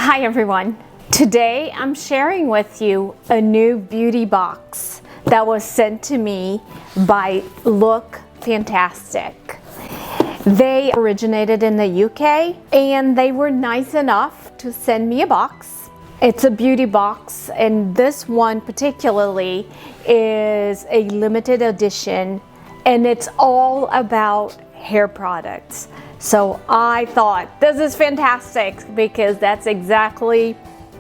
Hi everyone. Today I'm sharing with you a new beauty box that was sent to me by LOOKFANTASTIC. They originated in the UK and they were nice enough to send me a box. It's a beauty box, and this one particularly is a limited edition, and it's all about hair products. So I thought this is fantastic because that's exactly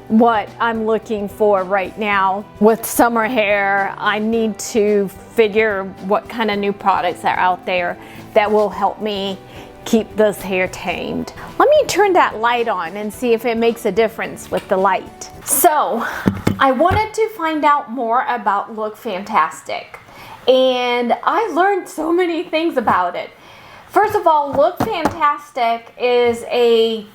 what I'm looking for right now. With summer hair, I need to figure what kind of new products are out there that will help me keep this hair tamed. Let me turn that light on and see if it makes a difference with the light. So I wanted to find out more about LOOKFANTASTIC, and I learned so many things about it. First of all, LOOKFANTASTIC is a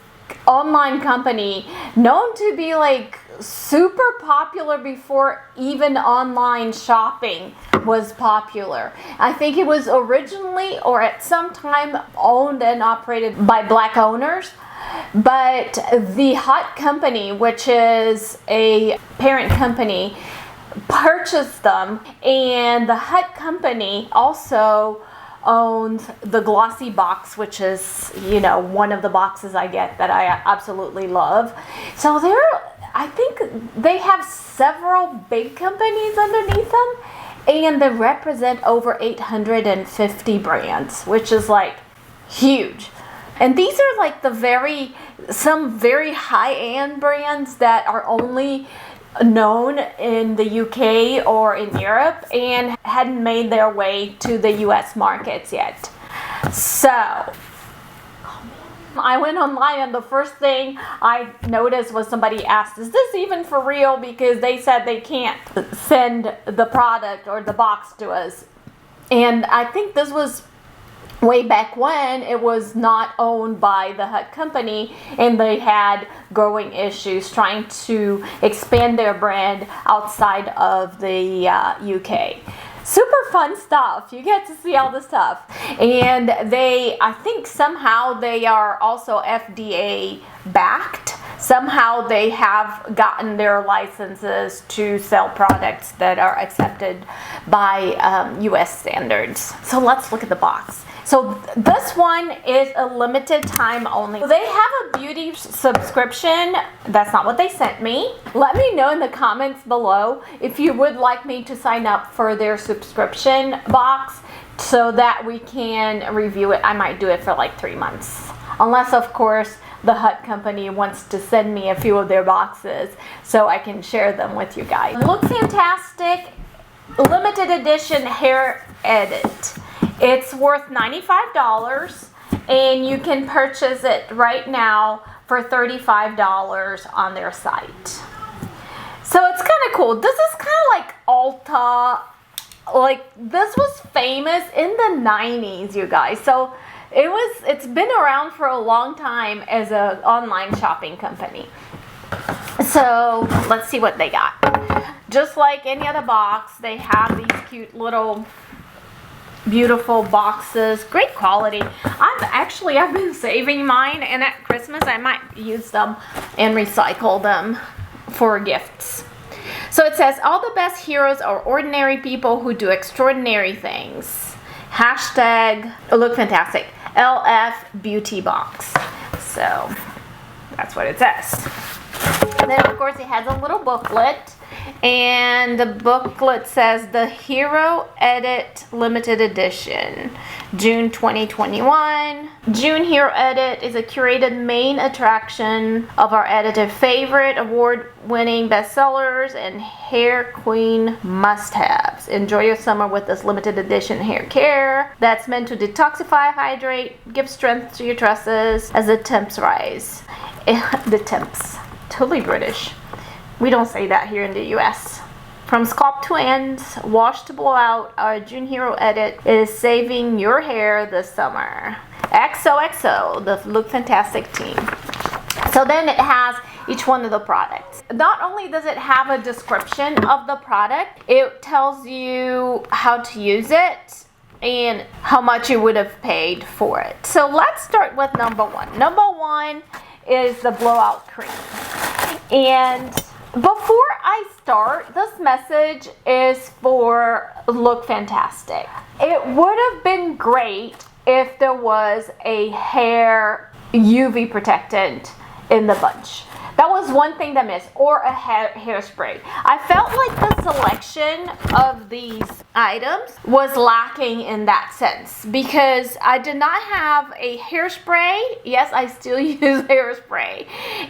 online company known to be like super popular before even online shopping was popular. I think it was originally or at some time owned and operated by Black owners, but the Hut company, which is a parent company, purchased them, and the Hut company also owns the glossy box, which is, you know, one of the boxes I get that I absolutely love. So I think they have several big companies underneath them, and they represent over 850 brands, which is like huge. And these are like some very high-end brands that are only known in the UK or in Europe and hadn't made their way to the US markets yet. So I went online, and the first thing I noticed was somebody asked, is this even for real? Because they said they can't send the product or the box to us. And I think this was way back when it was not owned by the Hut company, and they had growing issues trying to expand their brand outside of the UK. Super fun stuff. You get to see all the stuff. And I think somehow they are also FDA backed. Somehow they have gotten their licenses to sell products that are accepted by US standards. So let's look at the box. So this one is a limited time only. They have a beauty subscription. That's not what they sent me. Let me know in the comments below if you would like me to sign up for their subscription box so that we can review it. I might do it for like 3 months. Unless, of course, the Hut company wants to send me a few of their boxes so I can share them with you guys. LOOKFANTASTIC limited edition hair edit. It's worth $95, and you can purchase it right now for $35 on their site. So it's kind of cool. This is kind of like Ulta. Like, this was famous in the 90s, you guys. So it's been around for a long time as an online shopping company. So let's see what they got. Just like any other box, they have these cute little beautiful boxes, great quality. I've been saving mine, and at Christmas I might use them and recycle them for gifts. So it says, all the best heroes are ordinary people who do extraordinary things. Hashtag LOOKFANTASTIC LF Beauty Box. So that's what it says. And then of course it has a little booklet, and the booklet says the Hero Edit Limited Edition, June 2021. June Hero Edit is a curated main attraction of our edited favorite award-winning bestsellers and hair queen must-haves. Enjoy your summer with this limited edition hair care that's meant to detoxify, hydrate, give strength to your tresses as the temps rise. The temps. Totally British. We don't say that here in the US. From scalp to ends, wash to blow out, our June Hero Edit is saving your hair this summer. XOXO, the LOOKFANTASTIC team. So then it has each one of the products. Not only does it have a description of the product, it tells you how to use it and how much you would have paid for it. So let's start with number one. Number one is the blowout cream. And before I start, this message is for Look Fantastic. It would have been great if there was a hair UV protectant in the bunch. That was one thing that missed, or a hairspray. I felt like the selection of these items was lacking in that sense because I did not have a hairspray. Yes, I still use hairspray.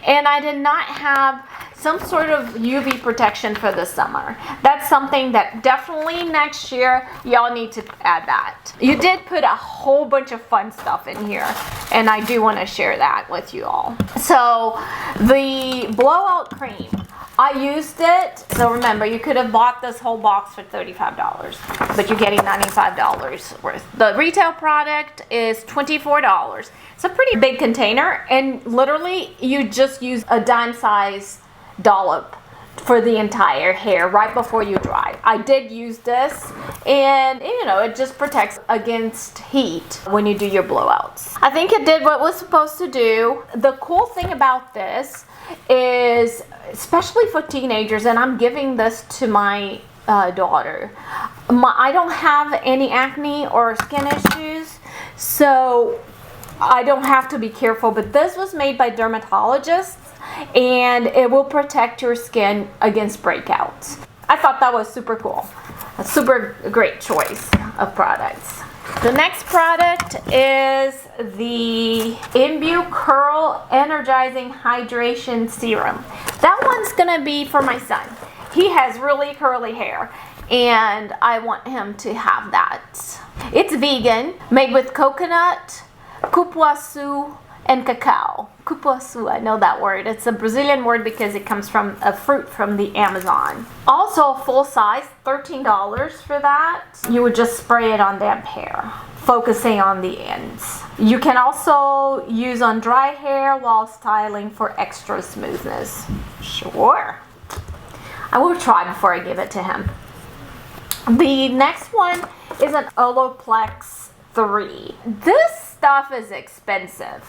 And I did not have some sort of UV protection for the summer. That's something that definitely next year y'all need to add that. You did put a whole bunch of fun stuff in here, and I do want to share that with you all. So the blowout cream, I used it. So remember, you could have bought this whole box for $35, but you're getting $95 worth. The retail product is $24. It's a pretty big container, and literally you just use a dime size dollop for the entire hair right before you dry. I did use this, and you know, it just protects against heat when you do your blowouts. I think it did what it was supposed to do. The cool thing about this is, especially for teenagers, and I'm giving this to my daughter. I don't have any acne or skin issues, so I don't have to be careful, but this was made by dermatologists, and it will protect your skin against breakouts. I thought that was super cool. A super great choice of products. The next product is the IMBUE Curl Energizing Hydration Serum. That one's gonna be for my son. He has really curly hair, and I want him to have that. It's vegan, made with coconut, cupuaçu, and cacao. Cupuaçu, I know that word. It's a Brazilian word because it comes from a fruit from the Amazon. Also full size, $13 for that. You would just spray it on damp hair, focusing on the ends. You can also use on dry hair while styling for extra smoothness. Sure. I will try before I give it to him. The next one is an OLAPLEX 3. This stuff is expensive.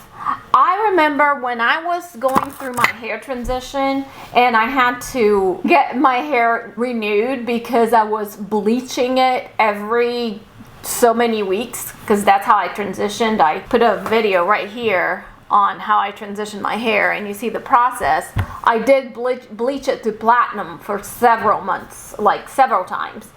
I remember when I was going through my hair transition and I had to get my hair renewed because I was bleaching it every so many weeks, because that's how I transitioned. I put a video right here on how I transitioned my hair, and you see the process. I did bleach it to platinum for several months, like several times.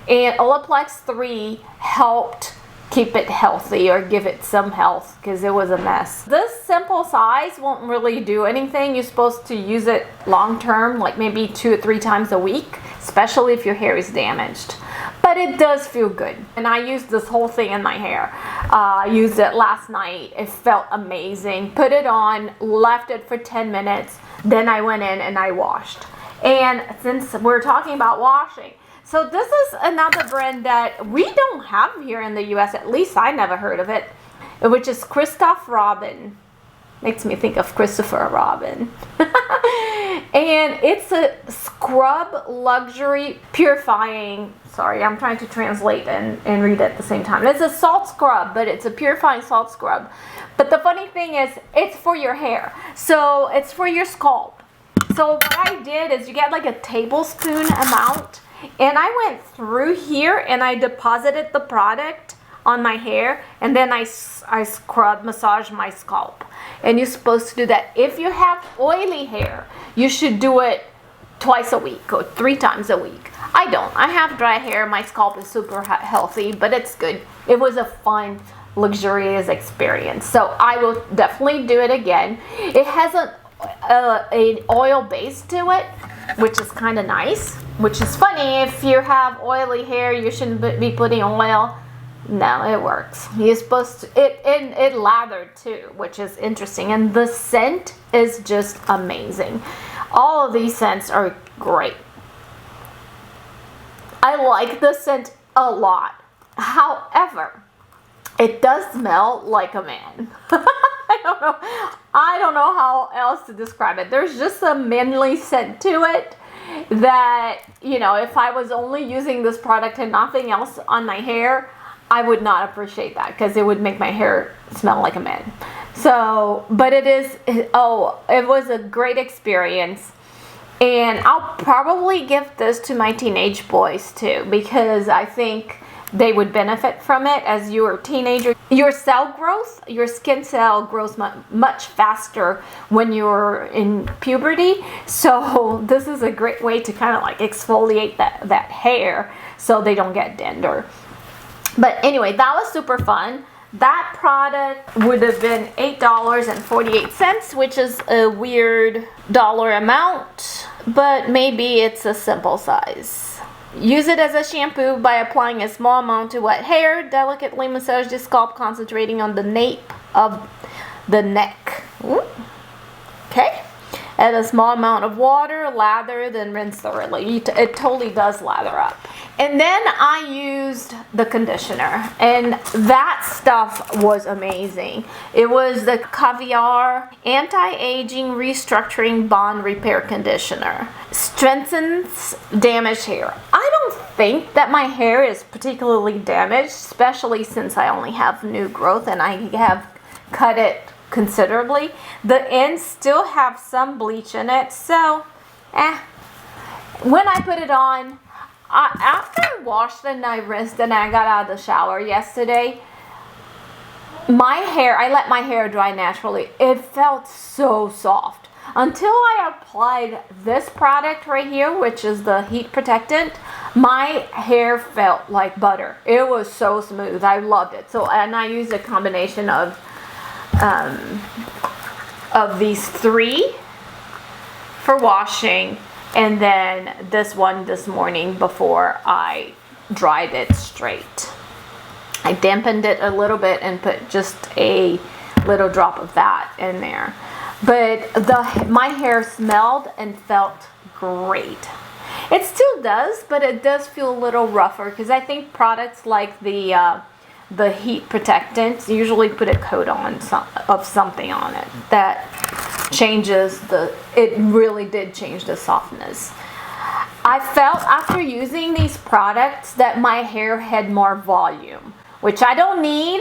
And OLAPLEX 3 helped keep it healthy or give it some health because it was a mess. This simple size won't really do anything. You're supposed to use it long term, like maybe 2 or 3 times a week, especially if your hair is damaged. But it does feel good. And I used this whole thing in my hair. I used it last night. It felt amazing. Put it on, left it for 10 minutes. Then I went in and I washed. And since we're talking about washing, so this is another brand that we don't have here in the US, at least I never heard of it, which is CHRISTOPHE ROBIN. Makes me think of Christopher Robin. And it's a scrub luxury purifying, sorry, I'm trying to translate and read at the same time. It's a salt scrub, but it's a purifying salt scrub. But the funny thing is, it's for your hair. So it's for your scalp. So what I did is you get like a tablespoon amount, and I went through here and I deposited the product on my hair, and then I scrub, massage my scalp. And you're supposed to do that. If you have oily hair, you should do it twice a week or 3 times a week. I don't. I have dry hair. My scalp is super healthy, but it's good. It was a fun, luxurious experience. So I will definitely do it again. It has an oil base to it, which is kind of nice. Which is funny, if you have oily hair, you shouldn't be putting oil. No, it works. You're supposed to, it lathered too, which is interesting. And the scent is just amazing. All of these scents are great. I like the scent a lot. However, it does smell like a man. I don't know how else to describe it. There's just a manly scent to it that, you know, if I was only using this product and nothing else on my hair, I would not appreciate that because it would make my hair smell like a man. So, but it was a great experience. And I'll probably give this to my teenage boys too, because I think they would benefit from it. As you're a teenager, your cell growth, your skin cell grows much faster when you're in puberty. So this is a great way to kind of like exfoliate that hair so they don't get dander. But anyway, that was super fun. That product would have been $8.48, which is a weird dollar amount, but maybe it's a simple size. Use it as a shampoo by applying a small amount to wet hair. Delicately massage the scalp, concentrating on the nape of the neck. Ooh. Okay. Add a small amount of water, lather, then rinse thoroughly. It totally does lather up. And then I used the conditioner, and that stuff was amazing. It was the Caviar Anti-Aging Restructuring Bond Repair Conditioner. Strengthens damaged hair. I don't think that my hair is particularly damaged, especially since I only have new growth and I have cut it considerably. The ends still have some bleach in it, so when I put it on, after I washed and I rinsed and I got out of the shower yesterday, I let my hair dry naturally. It felt so soft until I applied this product right here, which is the heat protectant. My hair felt like butter. It was so smooth. I loved it. So, and I used a combination of these three for washing, and then this one this morning before I dried it straight. I dampened it a little bit and put just a little drop of that in there. But my hair smelled and felt great. It still does, but it does feel a little rougher because I think products like the heat protectant usually put a coat of something on it that changes it really did change the softness. I felt after using these products that my hair had more volume, which I don't need,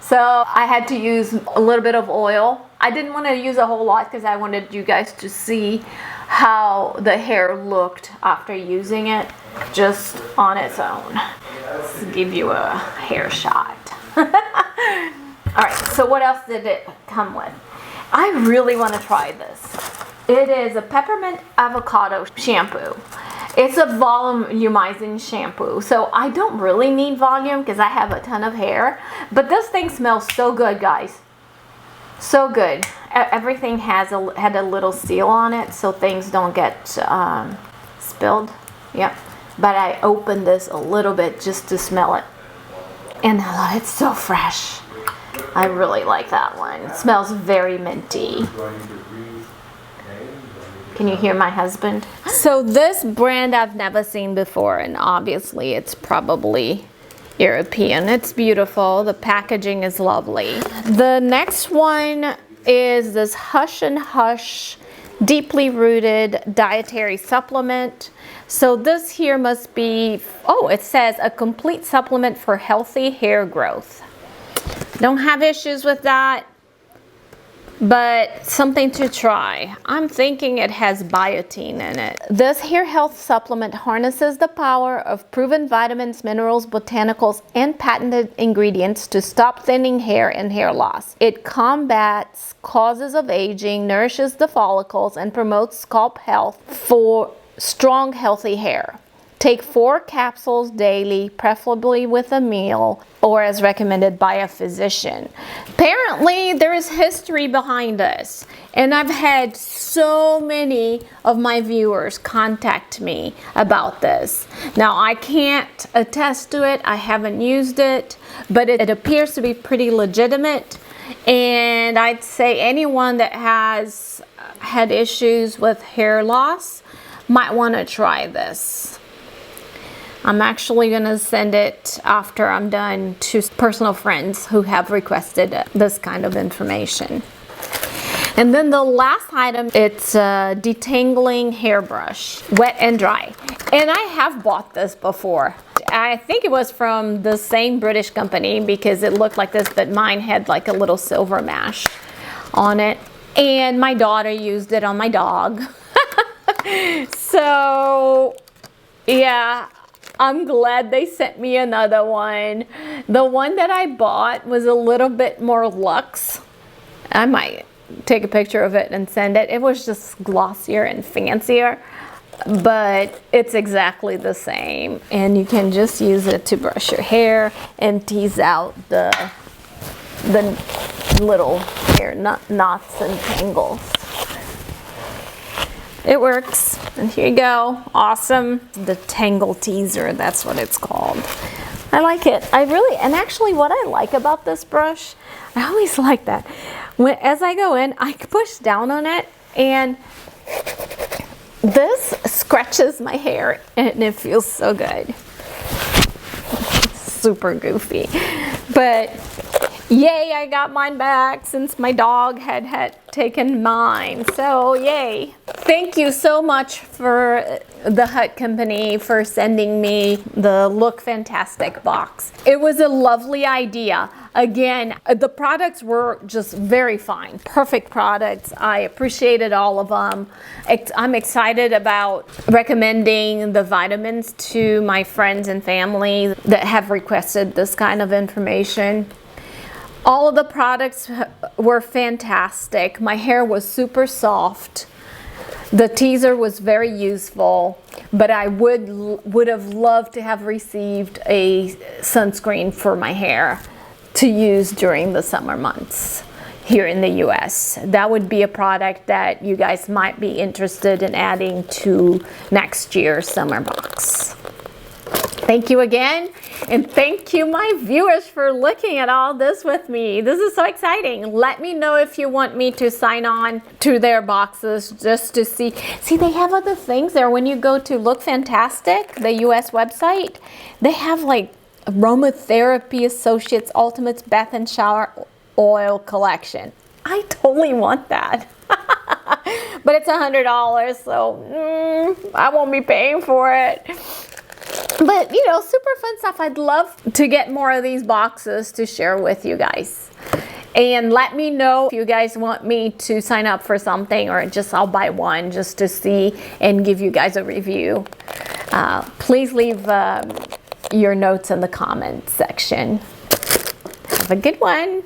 so I had to use a little bit of oil. I didn't want to use a whole lot because I wanted you guys to see how the hair looked after using it just on its own. Let's give you a hair shot. Alright, so what else did it come with? I really want to try this. It is a peppermint avocado shampoo. It's a volumizing shampoo, so I don't really need volume because I have a ton of hair, but this thing smells so good, guys. So good. Everything had a little seal on it so things don't get spilled. Yep. But I opened this a little bit just to smell it, and it's so fresh. I really like that one. It smells very minty. Can you hear my husband? So this brand I've never seen before, and obviously it's probably European. It's beautiful. The packaging is lovely. The next one is this Hush and Hush deeply rooted dietary supplement. So this here must be, it says a complete supplement for healthy hair growth. Don't have issues with that, but something to try. I'm thinking it has biotin in it. This hair health supplement harnesses the power of proven vitamins, minerals, botanicals, and patented ingredients to stop thinning hair and hair loss. It combats causes of aging, nourishes the follicles, and promotes scalp health for strong, healthy hair. Take 4 capsules daily, preferably with a meal, or as recommended by a physician. Apparently, there is history behind this, and I've had so many of my viewers contact me about this. Now, I can't attest to it. I haven't used it, but it appears to be pretty legitimate, and I'd say anyone that has had issues with hair loss might want to try this. I'm actually going to send it after I'm done to personal friends who have requested this kind of information. And then the last item, it's a detangling hairbrush, wet and dry. And I have bought this before. I think it was from the same British company because it looked like this, but mine had like a little silver mash on it. And my daughter used it on my dog. So, yeah, I'm glad they sent me another one. The one that I bought was a little bit more luxe. I might take a picture of it and send it. It was just glossier and fancier, but it's exactly the same. And you can just use it to brush your hair and tease out the little hair knots and tangles. It works. And here you go. Awesome. The Tangle Teezer, that's what it's called. I like it. And actually what I like about this brush, I always like that. As I go in, I push down on it and this scratches my hair and it feels so good. Super goofy. But yay, I got mine back since my dog had taken mine. So yay. Thank you so much for the Hut Company for sending me the Look Fantastic box. It was a lovely idea. Again, the products were just very fine. Perfect products. I appreciated all of them. I'm excited about recommending the vitamins to my friends and family that have requested this kind of information. All of the products were fantastic. My hair was super soft. The teaser was very useful, but I would have loved to have received a sunscreen for my hair to use during the summer months here in the US. That would be a product that you guys might be interested in adding to next year's summer box. Thank you again, and thank you my viewers for looking at all this with me. This is so exciting. Let me know if you want me to sign on to their boxes just to see. See, they have other things there. When you go to Look Fantastic, the US website, they have like Aromatherapy Associates Ultimate Bath and Shower Oil Collection. I totally want that. But it's $100, so I won't be paying for it. But, you know, super fun stuff. I'd love to get more of these boxes to share with you guys. And let me know if you guys want me to sign up for something, or just I'll buy one just to see and give you guys a review. Please leave your notes in the comments section. Have a good one.